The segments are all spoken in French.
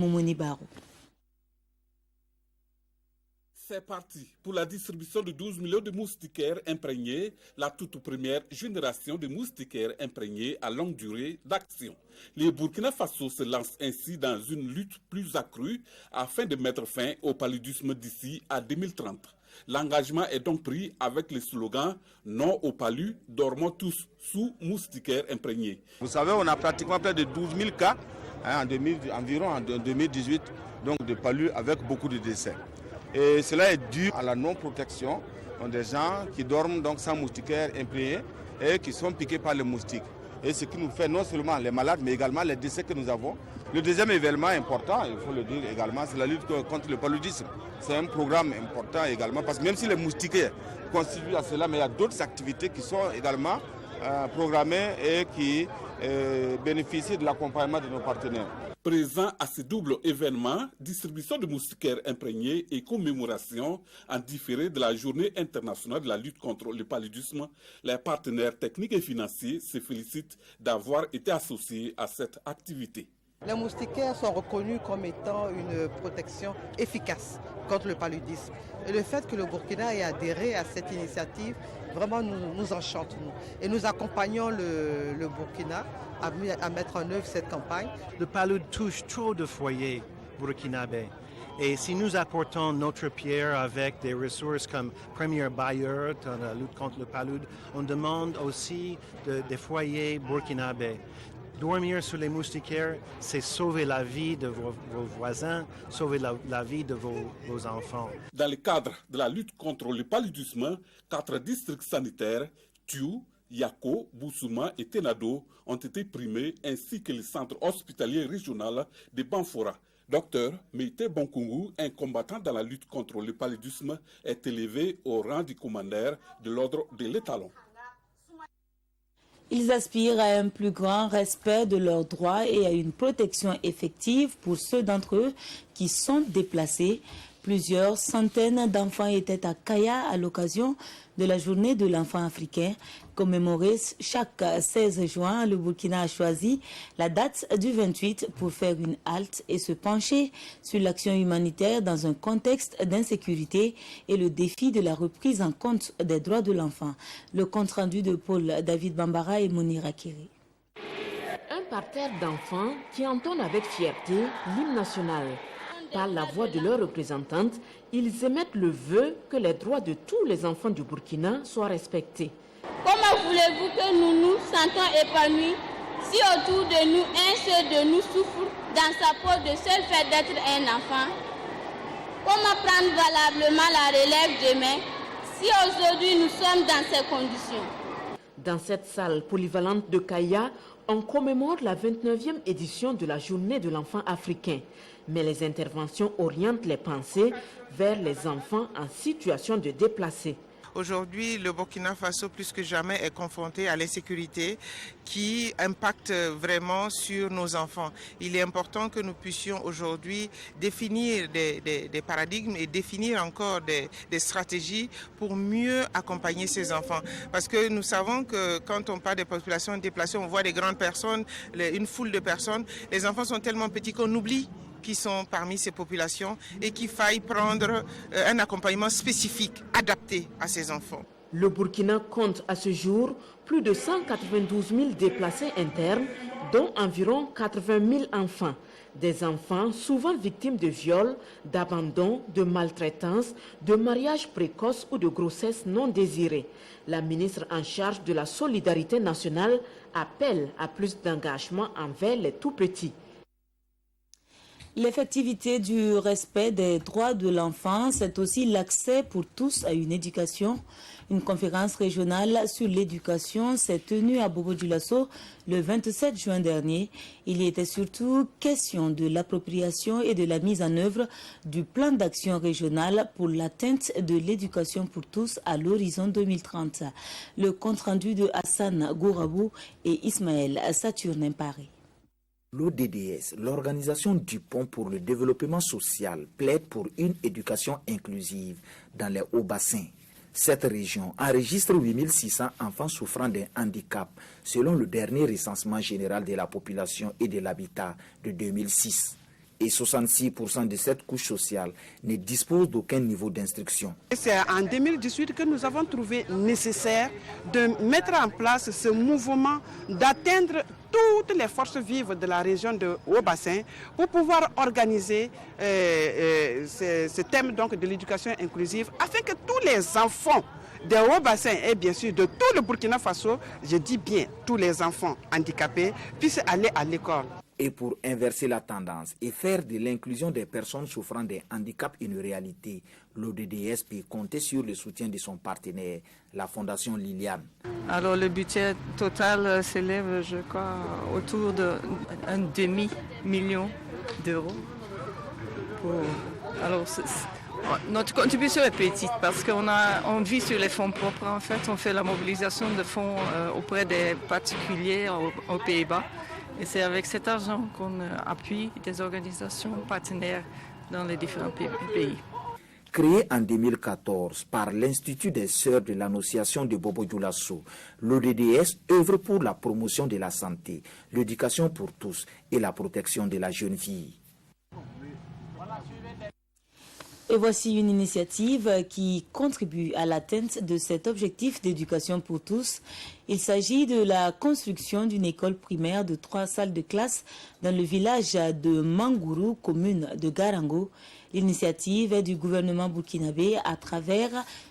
Moumouni Barou. C'est parti pour la distribution de 12 millions de moustiquaires imprégnés, la toute première génération de moustiquaires imprégnés à longue durée d'action. Le Burkina Faso se lance ainsi dans une lutte plus accrue afin de mettre fin au paludisme d'ici à 2030. L'engagement est donc pris avec le slogan « Non au palu, dormons tous sous moustiquaires imprégnés ». Vous savez, on a pratiquement près de 12 000 cas environ en 2018, donc de palu avec beaucoup de décès. Et cela est dû à la non-protection des gens qui dorment donc sans moustiquaires imprégnés et qui sont piqués par les moustiques. Et ce qui nous fait non seulement les malades, mais également les décès que nous avons. Le deuxième événement important, il faut le dire également, c'est la lutte contre le paludisme. C'est un programme important également, parce que même si les moustiquaires constituent à cela, mais il y a d'autres activités qui sont également programmées et qui bénéficient de l'accompagnement de nos partenaires. Présent à ce double événement, distribution de moustiquaires imprégnés et commémoration en différé de la Journée internationale de la lutte contre le paludisme, les partenaires techniques et financiers se félicitent d'avoir été associés à cette activité. Les moustiquaires sont reconnus comme étant une protection efficace contre le paludisme. Et le fait que le Burkina ait adhéré à cette initiative, vraiment nous enchante. Et nous accompagnons le Burkina à mettre en œuvre cette campagne. Le palud touche trop de foyers burkinabés. Et si nous apportons notre pierre avec des ressources comme premier bailleur dans la lutte contre le palud, on demande aussi des foyers burkinabés. Dormir sur les moustiquaires, c'est sauver la vie de vos voisins, sauver la vie de vos enfants. Dans le cadre de la lutte contre le paludisme, 4 districts sanitaires, Thiou, Yako, Boussouma et Tenado, ont été primés, ainsi que le centre hospitalier régional de Banfora. Docteur Meïté Bonkungu, un combattant dans la lutte contre le paludisme, est élevé au rang du commandeur de l'ordre de l'étalon. Ils aspirent à un plus grand respect de leurs droits et à une protection effective pour ceux d'entre eux qui sont déplacés. Plusieurs centaines d'enfants étaient à Kaya à l'occasion de la journée de l'enfant africain. Commémorée chaque 16 juin, le Burkina a choisi la date du 28 pour faire une halte et se pencher sur l'action humanitaire dans un contexte d'insécurité et le défi de la reprise en compte des droits de l'enfant. Le compte-rendu de Paul David Bambara et Monira Kiri. Un parterre d'enfants qui entonnent avec fierté l'hymne national. Par la voix de leurs représentantes, ils émettent le vœu que les droits de tous les enfants du Burkina soient respectés. Comment voulez-vous que nous nous sentons épanouis si autour de nous, un seul de nous souffre dans sa peau de seul fait d'être un enfant? Comment prendre valablement la relève demain si aujourd'hui nous sommes dans ces conditions? Dans cette salle polyvalente de Kaya, on commémore la 29e édition de la Journée de l'enfant africain. Mais les interventions orientent les pensées vers les enfants en situation de déplacés. Aujourd'hui, le Burkina Faso, plus que jamais, est confronté à l'insécurité qui impacte vraiment sur nos enfants. Il est important que nous puissions aujourd'hui définir des paradigmes et définir encore des stratégies pour mieux accompagner ces enfants. Parce que nous savons que quand on parle des populations déplacées, on voit des grandes personnes, une foule de personnes. Les enfants sont tellement petits qu'on oublie qui sont parmi ces populations et qu'il faille prendre un accompagnement spécifique, adapté à ces enfants. Le Burkina compte à ce jour plus de 192 000 déplacés internes, dont environ 80 000 enfants. Des enfants souvent victimes de viols, d'abandon, de maltraitance, de mariage précoce ou de grossesse non désirée. La ministre en charge de la solidarité nationale appelle à plus d'engagement envers les tout-petits. L'effectivité du respect des droits de l'enfant, c'est aussi l'accès pour tous à une éducation. Une conférence régionale sur l'éducation s'est tenue à Bobo-Dioulasso le 27 juin dernier. Il y était surtout question de l'appropriation et de la mise en œuvre du plan d'action régional pour l'atteinte de l'éducation pour tous à l'horizon 2030. Le compte-rendu de Hassan Gourabou et Ismaël Saturnin Paris. L'ODDS, l'Organisation du Pont pour le développement social, plaide pour une éducation inclusive dans les hauts bassins. Cette région enregistre 8600 enfants souffrant d'un handicap, selon le dernier recensement général de la population et de l'habitat de 2006. Et 66% de cette couche sociale ne disposent d'aucun niveau d'instruction. C'est en 2018 que nous avons trouvé nécessaire de mettre en place ce mouvement, d'atteindre toutes les forces vives de la région de Haut-Bassin pour pouvoir organiser ce thème donc, de l'éducation inclusive afin que tous les enfants de Haut-Bassin et bien sûr de tout le Burkina Faso, je dis bien tous les enfants handicapés, puissent aller à l'école. Et pour inverser la tendance et faire de l'inclusion des personnes souffrant des handicaps une réalité, l'ODDS peut compter sur le soutien de son partenaire, la Fondation Liliane. Alors le budget total s'élève, je crois, autour d'un demi-million d'euros. Alors notre contribution est petite parce qu'on vit sur les fonds propres. En fait, on fait la mobilisation de fonds auprès des particuliers aux Pays-Bas. Et c'est avec cet argent qu'on appuie des organisations partenaires dans les différents pays. Créé en 2014 par l'Institut des Sœurs de l'Annonciation de Bobo Dioulasso, l'ODDS œuvre pour la promotion de la santé, l'éducation pour tous et la protection de la jeune fille. Et voici une initiative qui contribue à l'atteinte de cet objectif d'éducation pour tous. Il s'agit de la construction d'une école primaire de 3 salles de classe dans le village de Mangourou, commune de Garango. L'initiative est du gouvernement burkinabé à travers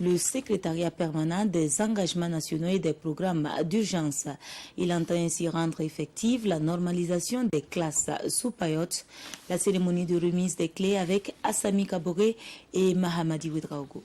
le secrétariat permanent des engagements nationaux et des programmes d'urgence. Il entend ainsi rendre effective la normalisation des classes sous payotte. La cérémonie de remise des clés avec Assami Kabore et Mahamadi Ouedraogo.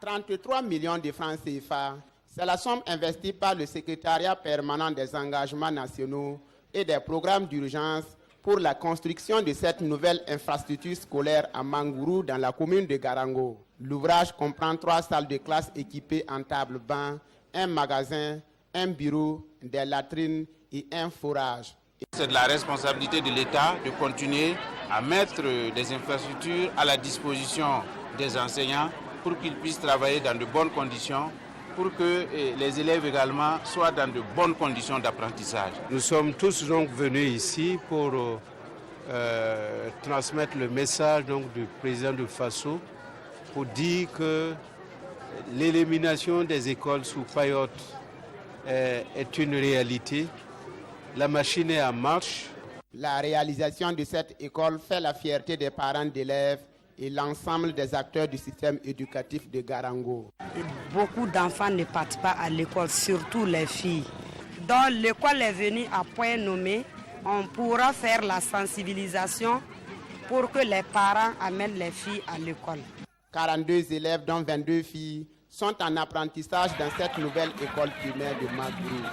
33 millions de francs CFA, c'est la somme investie par le secrétariat permanent des engagements nationaux et des programmes d'urgence pour la construction de cette nouvelle infrastructure scolaire à Mangourou dans la commune de Garango. L'ouvrage comprend 3 salles de classe équipées en table-banc, un magasin, un bureau, des latrines et un forage. C'est de la responsabilité de l'État de continuer à mettre des infrastructures à la disposition des enseignants pour qu'ils puissent travailler dans de bonnes conditions, pour que les élèves également soient dans de bonnes conditions d'apprentissage. Nous sommes tous donc venus ici pour transmettre le message donc, du président de Faso pour dire que l'élimination des écoles sous payotte est une réalité. La machine est en marche. La réalisation de cette école fait la fierté des parents d'élèves et l'ensemble des acteurs du système éducatif de Garango. Beaucoup d'enfants ne partent pas à l'école, surtout les filles. Donc l'école est venue à point nommé. On pourra faire la sensibilisation pour que les parents amènent les filles à l'école. 42 élèves, dont 22 filles, sont en apprentissage dans cette nouvelle école primaire de Mangourou.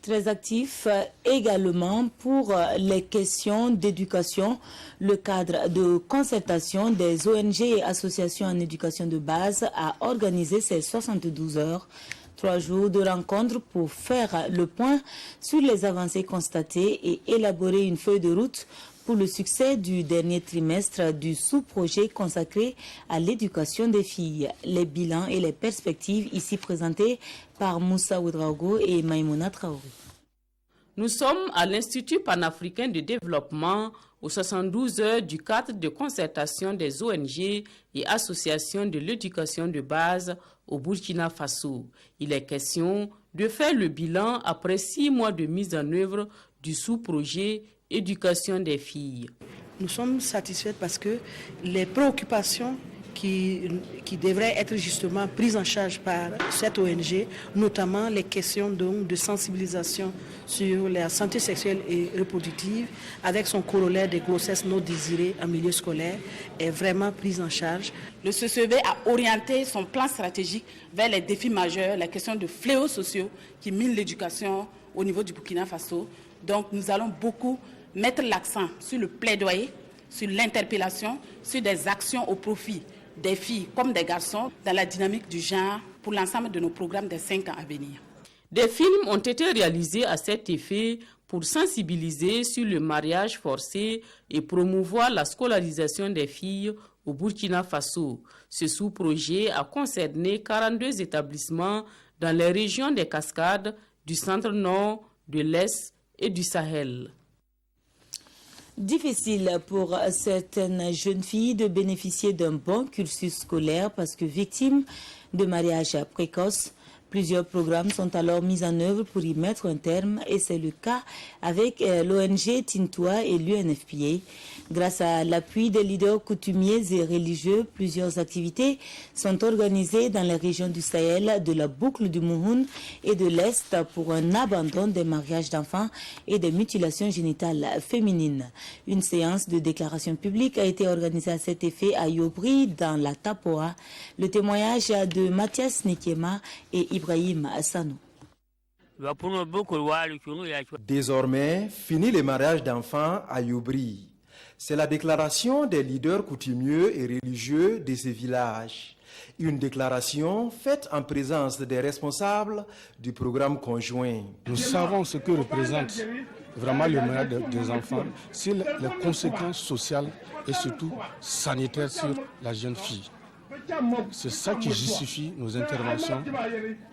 Très actif également pour les questions d'éducation. Le cadre de concertation des ONG et associations en éducation de base a organisé ces 72 heures, 3 jours de rencontres pour faire le point sur les avancées constatées et élaborer une feuille de route pour le succès du dernier trimestre du sous-projet consacré à l'éducation des filles. Les bilans et les perspectives ici présentés par Moussa Ouedraogo et Maïmouna Traoré. Nous sommes à l'Institut panafricain de développement aux 72 heures du cadre de concertation des ONG et associations de l'éducation de base au Burkina Faso. Il est question de faire le bilan après 6 mois de mise en œuvre du sous-projet éducation des filles. Nous sommes satisfaits parce que les préoccupations qui devraient être justement prises en charge par cette ONG, notamment les questions de sensibilisation sur la santé sexuelle et reproductive, avec son corollaire des grossesses non désirées en milieu scolaire, est vraiment prise en charge. Le CCB a orienté son plan stratégique vers les défis majeurs, les questions de fléaux sociaux qui minent l'éducation au niveau du Burkina Faso. Donc nous allons beaucoup mettre l'accent sur le plaidoyer, sur l'interpellation, sur des actions au profit des filles comme des garçons dans la dynamique du genre pour l'ensemble de nos programmes des 5 ans à venir. Des films ont été réalisés à cet effet pour sensibiliser sur le mariage forcé et promouvoir la scolarisation des filles au Burkina Faso. Ce sous-projet a concerné 42 établissements dans les régions des Cascades, du centre-nord, de l'Est et du Sahel. Difficile pour certaines jeunes filles de bénéficier d'un bon cursus scolaire parce que victimes de mariage précoce. Plusieurs programmes sont alors mis en œuvre pour y mettre un terme et c'est le cas avec l'ONG Tintoua et l'UNFPA. Grâce à l'appui des leaders coutumiers et religieux, plusieurs activités sont organisées dans les régions du Sahel, de la boucle du Mouhoun et de l'Est pour un abandon des mariages d'enfants et des mutilations génitales féminines. Une séance de déclaration publique a été organisée à cet effet à Yobri dans la Tapoa. Le témoignage de Mathias Nikema et Ibrahim Assanou. Désormais, fini les mariages d'enfants à Yobri. C'est la déclaration des leaders coutumiers et religieux de ces villages. Une déclaration faite en présence des responsables du programme conjoint. Nous savons ce que représente vraiment le mariage des enfants, c'est les conséquences sociales et surtout sanitaires sur la jeune fille. C'est ça qui justifie nos interventions.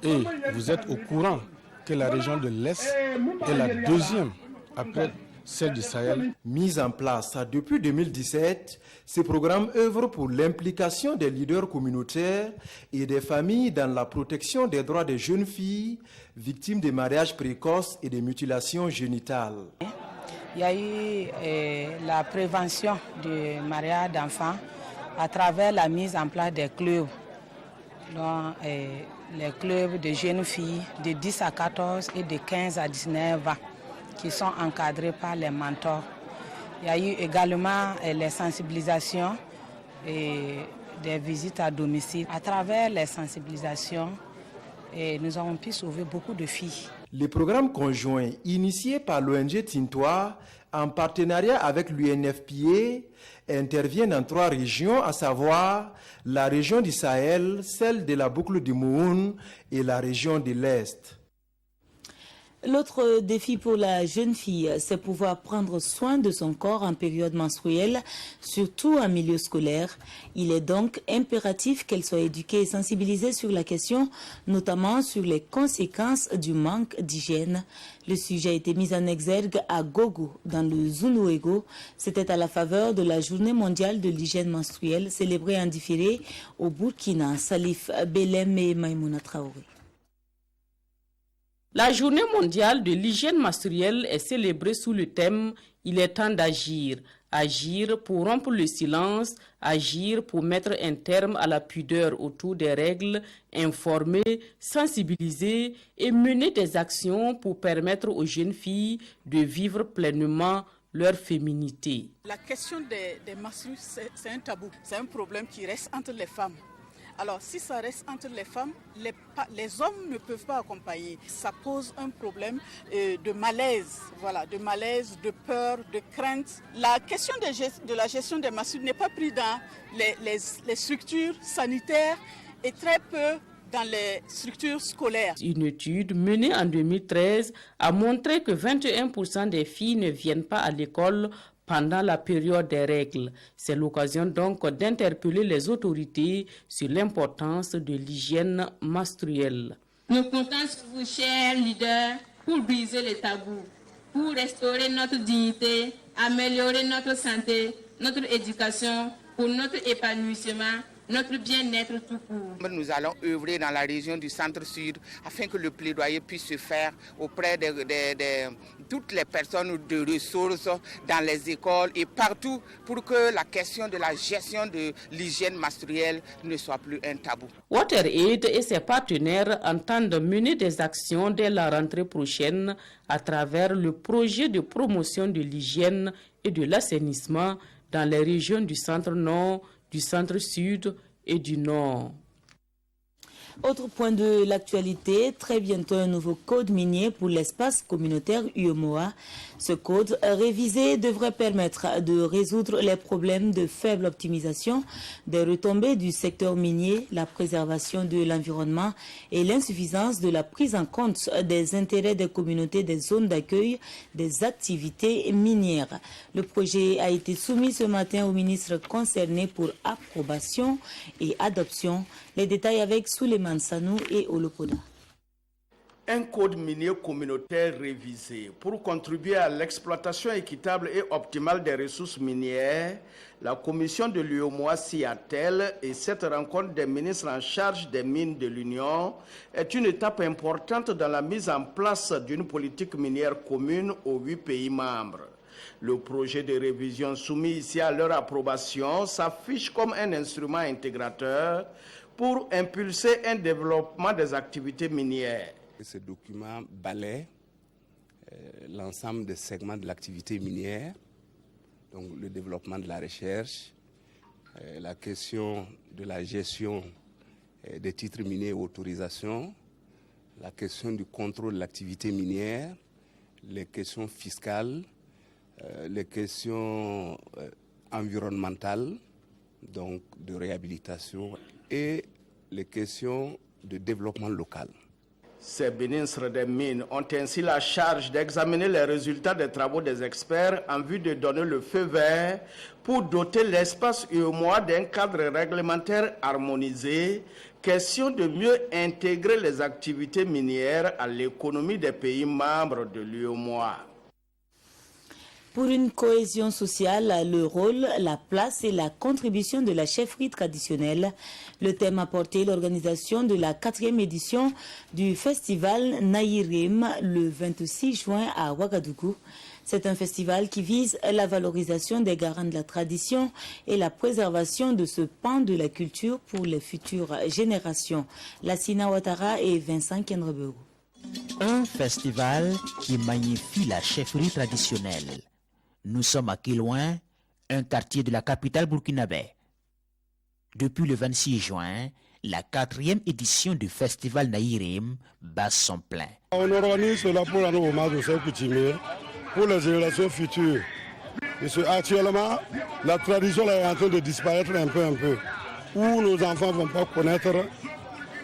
Et vous êtes au courant que la région de l'Est est la deuxième après celle du Sahel. Mise en place depuis 2017, ce programme œuvre pour l'implication des leaders communautaires et des familles dans la protection des droits des jeunes filles victimes de mariages précoces et de mutilations génitales. Il y a eu la prévention du mariage d'enfants à travers la mise en place des clubs. Donc, les clubs de jeunes filles de 10 à 14 et de 15 à 19 ans qui sont encadrés par les mentors. Il y a eu également les sensibilisations et des visites à domicile. À travers les sensibilisations, nous avons pu sauver beaucoup de filles. Le programme conjoint initié par l'ONG Tintoua en partenariat avec l'UNFPA intervient dans 3 régions, à savoir la région du Sahel, celle de la boucle du Mouhoun et la région de l'Est. L'autre défi pour la jeune fille, c'est pouvoir prendre soin de son corps en période menstruelle, surtout en milieu scolaire. Il est donc impératif qu'elle soit éduquée et sensibilisée sur la question, notamment sur les conséquences du manque d'hygiène. Le sujet a été mis en exergue à Gogo, dans le Zunouego. C'était à la faveur de la Journée mondiale de l'hygiène menstruelle, célébrée en différé au Burkina. Salif Belem et Maïmouna Traoré. La journée mondiale de l'hygiène menstruelle est célébrée sous le thème « Il est temps d'agir ». Agir pour rompre le silence, agir pour mettre un terme à la pudeur autour des règles, informer, sensibiliser et mener des actions pour permettre aux jeunes filles de vivre pleinement leur féminité. La question des menstrues, c'est un tabou, c'est un problème qui reste entre les femmes. Alors, si ça reste entre les femmes, les hommes ne peuvent pas accompagner. Ça pose un problème de malaise, voilà, de malaise, de peur, de crainte. La question de la gestion des menstrues n'est pas prise dans les structures sanitaires et très peu dans les structures scolaires. Une étude menée en 2013 a montré que 21% des filles ne viennent pas à l'école pendant la période des règles. C'est l'occasion donc d'interpeller les autorités sur l'importance de l'hygiène menstruelle. Nous comptons sur vous, chers leaders, pour briser les tabous, pour restaurer notre dignité, améliorer notre santé, notre éducation, pour notre épanouissement, notre bien-être tout court. Nous allons œuvrer dans la région du centre-sud afin que le plaidoyer puisse se faire auprès de toutes les personnes de ressources dans les écoles et partout pour que la question de la gestion de l'hygiène menstruelle ne soit plus un tabou. WaterAid et ses partenaires entendent mener des actions dès la rentrée prochaine à travers le projet de promotion de l'hygiène et de l'assainissement dans les régions du centre-nord, du centre-sud et du nord. Autre point de l'actualité, très bientôt un nouveau code minier pour l'espace communautaire UEMOA. Ce code révisé devrait permettre de résoudre les problèmes de faible optimisation, des retombées du secteur minier, la préservation de l'environnement et l'insuffisance de la prise en compte des intérêts des communautés des zones d'accueil des activités minières. Le projet a été soumis ce matin au ministre concerné pour approbation et adoption. Les détails avec Souleymane Sanou et Olopoda. un code minier communautaire révisé. Pour contribuer à l'exploitation équitable et optimale des ressources minières, la commission de l'UEMOA s'y attelle et cette rencontre des ministres en charge des mines de l'Union est une étape importante dans la mise en place d'une politique minière commune aux 8 pays membres. Le projet de révision soumis ici à leur approbation s'affiche comme un instrument intégrateur pour impulser un développement des activités minières. Ce document balaie l'ensemble des segments de l'activité minière, donc le développement de la recherche, la question de la gestion des titres miniers et autorisations, la question du contrôle de l'activité minière, les questions fiscales, les questions environnementales, donc de réhabilitation, et les questions de développement local. Ces ministres des Mines ont ainsi la charge d'examiner les résultats des travaux des experts en vue de donner le feu vert pour doter l'espace UEMOA d'un cadre réglementaire harmonisé, question de mieux intégrer les activités minières à l'économie des pays membres de l'UEMOA. Pour une cohésion sociale, le rôle, la place et la contribution de la chefferie traditionnelle, le thème a porté l'organisation de la 4e édition du festival Naïrim le 26 juin à Ouagadougou. C'est un festival qui vise la valorisation des garants de la tradition et la préservation de ce pan de la culture pour les futures générations. Lassina Ouattara et Vincent Kenrebeu. Un festival qui magnifie la chefferie traditionnelle. Nous sommes à Kélouin, un quartier de la capitale burkinabé. Depuis le 26 juin, la 4e édition du festival Naïrim bat son plein. On organise cela pour rendre hommage aux chefs coutumiers, pour les générations futures. Et actuellement, la tradition est en train de disparaître un peu, où nos enfants ne vont pas connaître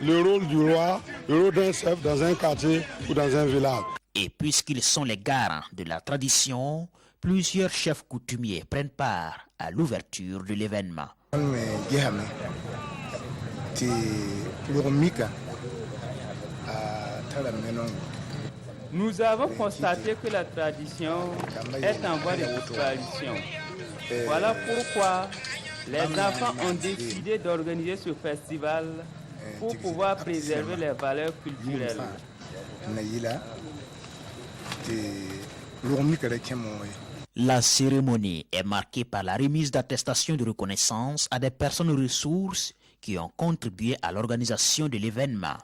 le rôle du roi, le rôle d'un chef dans un quartier ou dans un village. Et puisqu'ils sont les garants de la tradition, plusieurs chefs coutumiers prennent part à l'ouverture de l'événement. Nous avons constaté que la tradition est en voie de disparition. Voilà pourquoi les enfants ont décidé d'organiser ce festival pour pouvoir préserver les valeurs culturelles. La cérémonie est marquée par la remise d'attestations de reconnaissance à des personnes ressources qui ont contribué à l'organisation de l'événement.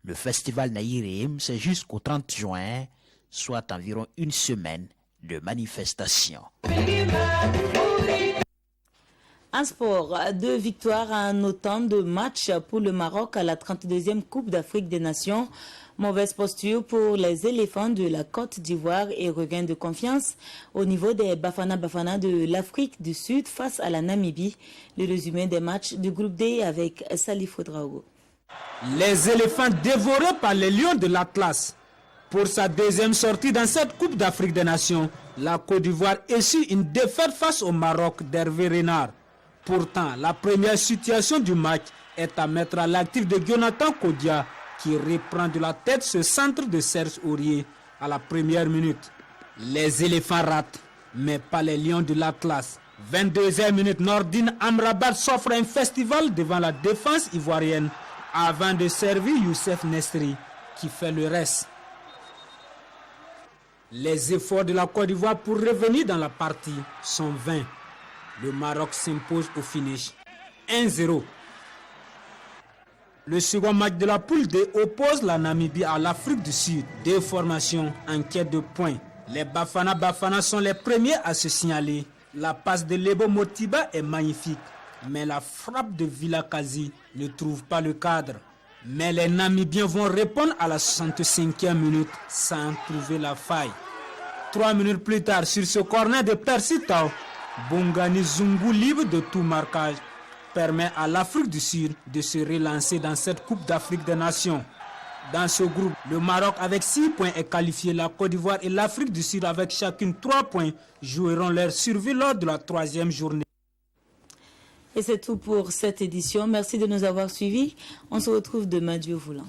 Le festival Naïrim, c'est jusqu'au 30 juin, soit environ une semaine de manifestations. En sport, 2 victoires en autant de matchs pour le Maroc à la 32e Coupe d'Afrique des Nations. Mauvaise posture pour les éléphants de la Côte d'Ivoire et regain de confiance au niveau des Bafana Bafana de l'Afrique du Sud face à la Namibie. Le résumé des matchs du groupe D avec Salif Ouedraogo. Les éléphants dévorés par les lions de l'Atlas. Pour sa 2e sortie dans cette Coupe d'Afrique des Nations, la Côte d'Ivoire essuie une défaite face au Maroc d'Hervé Renard. Pourtant, la première situation du match est à mettre à l'actif de Jonathan Kodia, qui reprend de la tête ce centre de Serge Aurier à la première minute. Les éléphants ratent, mais pas les lions de l'Atlas. 22e minute, Nordine Amrabat s'offre un festival devant la défense ivoirienne avant de servir Youssef Nestri qui fait le reste. Les efforts de la Côte d'Ivoire pour revenir dans la partie sont vains. Le Maroc s'impose au finish 1-0. Le second match de la poule D oppose la Namibie à l'Afrique du Sud. 2 formations en quête de points. Les Bafana Bafana sont les premiers à se signaler. La passe de Lebo Motiba est magnifique, mais la frappe de Vilakazi ne trouve pas le cadre. Mais les Namibiens vont répondre à la 65e minute sans trouver la faille. 3 minutes plus tard, sur ce corner de Percy Tau, Bongani Zungu, libre de tout marquage, permet à l'Afrique du Sud de se relancer dans cette Coupe d'Afrique des Nations. Dans ce groupe, le Maroc avec 6 points est qualifié. La Côte d'Ivoire et l'Afrique du Sud avec chacune 3 points joueront leur survie lors de la 3e journée. Et c'est tout pour cette édition. Merci de nous avoir suivis. On se retrouve demain, Dieu voulant.